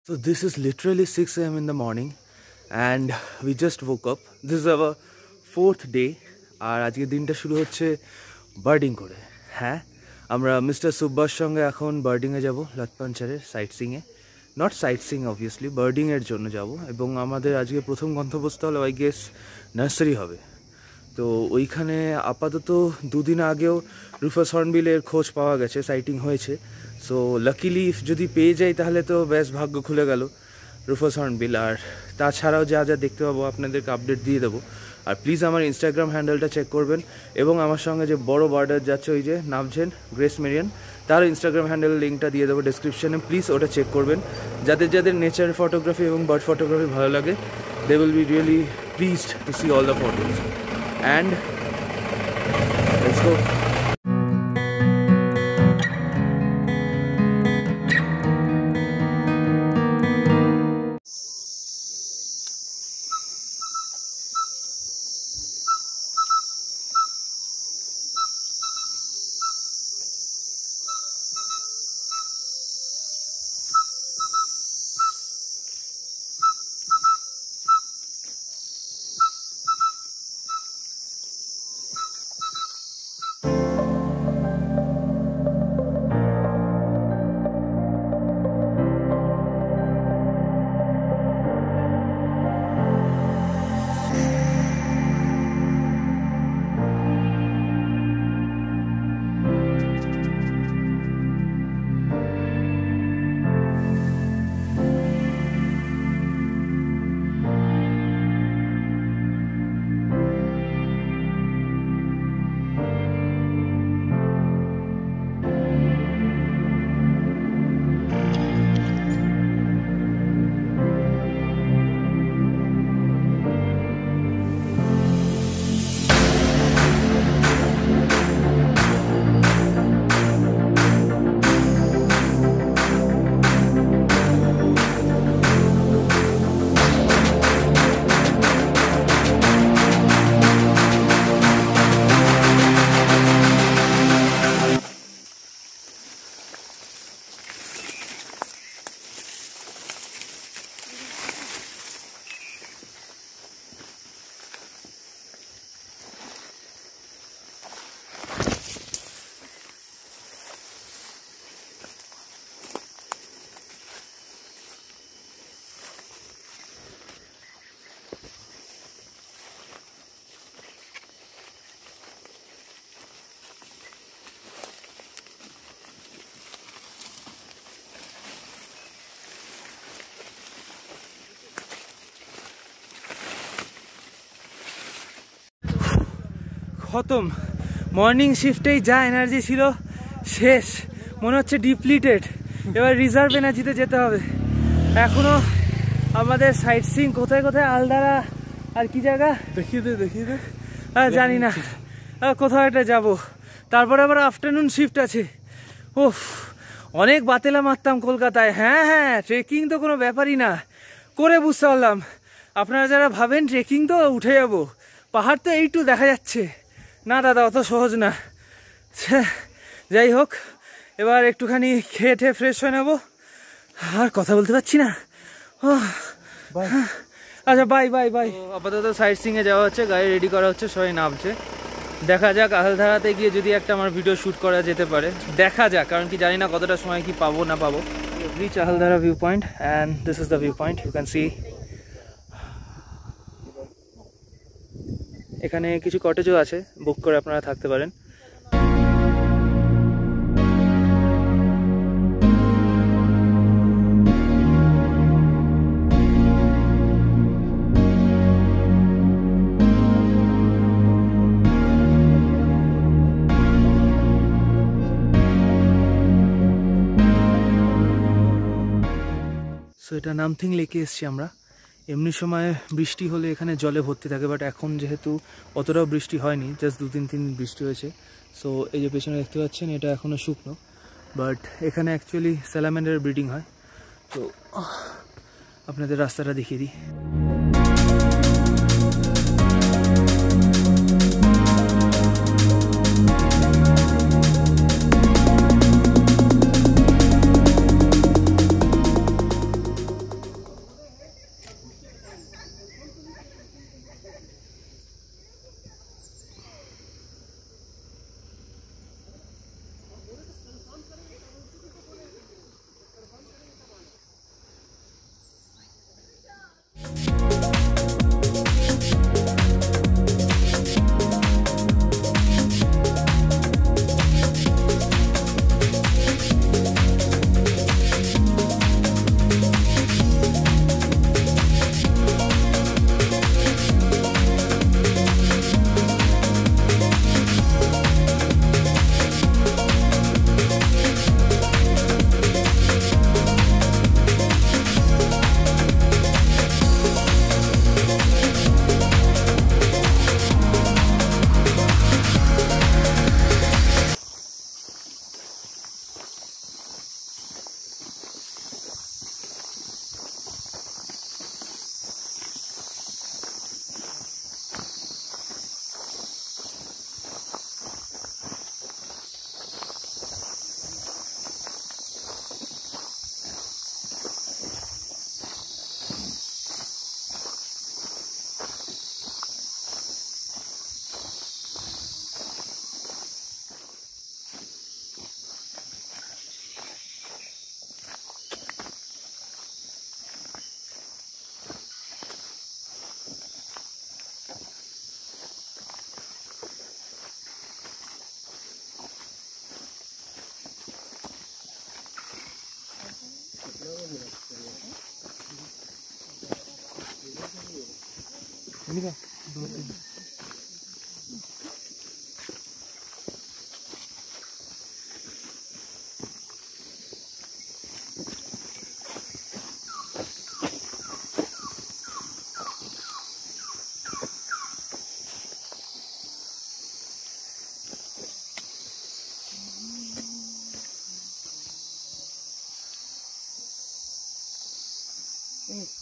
So this is literally 6 a.m. in the morning and we just woke up. This is our 4th day আর আজকে দিনটা শুরু হচ্ছে birding করে। হ্যাঁ, আমরা মিস্টার সুব্বাস সঙ্গে এখন বার্ডিংয়ে যাব, লতপঞ্চারের সাইট সিংয়ে। নট সাইট সিং অবভিয়াসলি, বার্ডিংয়ের জন্য যাব এবং আমাদের আজকে প্রথম গন্তব্যস্থল আই গেস নার্সারি হবে। তো ওইখানে আপাতত দুদিন আগেও রুফাস হর্নবিলের খোঁজ পাওয়া গেছে, সাইটিং হয়েছে। সো লাকিলি যদি পেয়ে যাই তাহলে তো বেশ ভাগ্য খুলে গেল রুফাস হর্নবিল। আর তাছাড়াও যা যা দেখতে পাবো আপনাদেরকে আপডেট দিয়ে দেবো। আর প্লিজ আমার ইনস্টাগ্রাম হ্যান্ডেলটা চেক করবেন এবং আমার সঙ্গে যে বড় বার্ডার যাচ্ছে ওই যে নামছেন গ্রেস মেরিয়ান, তার ইনস্টাগ্রাম হ্যান্ডেলের লিঙ্কটা দিয়ে দেবো ডেসক্রিপশনে। প্লিজ ওটা চেক করবেন। যাদের যাদের নেচার ফটোগ্রাফি এবং বার্ড ফটোগ্রাফি ভালো লাগে, they will be really pleased to see all the photos. And let's go. খতম। মর্নিং শিফটেই যা এনার্জি ছিল শেষ, মনে হচ্ছে ডিপ্লিটেড। এবার রিজার্ভ এনার্জিতে যেতে হবে। এখনো আমাদের সাইট সিং কোথায় কোথায়, আলদারা আর কি জায়গা দেখিয়ে দে জানি না, কোথাও একটা যাব। তারপরে আবার আফটারনুন শিফট আছে। ওফ, অনেক বাতেলা মারতাম কলকাতায়। হ্যাঁ, ট্রেকিং তো কোনো ব্যাপারই না, করে বুঝতে পারলাম। আপনারা যারা ভাবেন ট্রেকিং তো উঠে যাব, পাহাড় তো এইটু দেখা যাচ্ছে না দাদা, অত সহজ না। যাই হোক, এবার একটুখানি খেয়ে ঠেয়ে ফ্রেশ হয়ে নেবো। আর কথা বলতে পারছি না। আচ্ছা, বাই। আপাতত সাইট সিংয়ে যাওয়া হচ্ছে, গাড়ি রেডি করা হচ্ছে, সবাই নামছে। দেখা যাক আলধারাতে গিয়ে যদি একটা আমার ভিডিও শ্যুট করা যেতে পারে, দেখা যাক। কারণ কি জানি না কতটা সময় কি পাবো না পাবো। Reach Ahaldara view point and this is the view point, you can see. এখানে কিছু কটেজও আছে, বুক করে আপনারা থাকতে পারেন। সো এটা নামথিং লেকে এসছি আমরা। এমনি সময় বৃষ্টি হলে এখানে জলে ভর্তি থাকে, বাট এখন যেহেতু অতটাও বৃষ্টি হয়নি, জাস্ট 2-3 দিন বৃষ্টি হয়েছে। সো এই যে পেছনে দেখতে পাচ্ছেন এটা এখনও শুকনো, বাট এখানে অ্যাকচুয়ালি স্যালামেন্ডার ব্রিডিং হয়। তো আপনাদের রাস্তাটা দেখিয়ে দিই। Mm.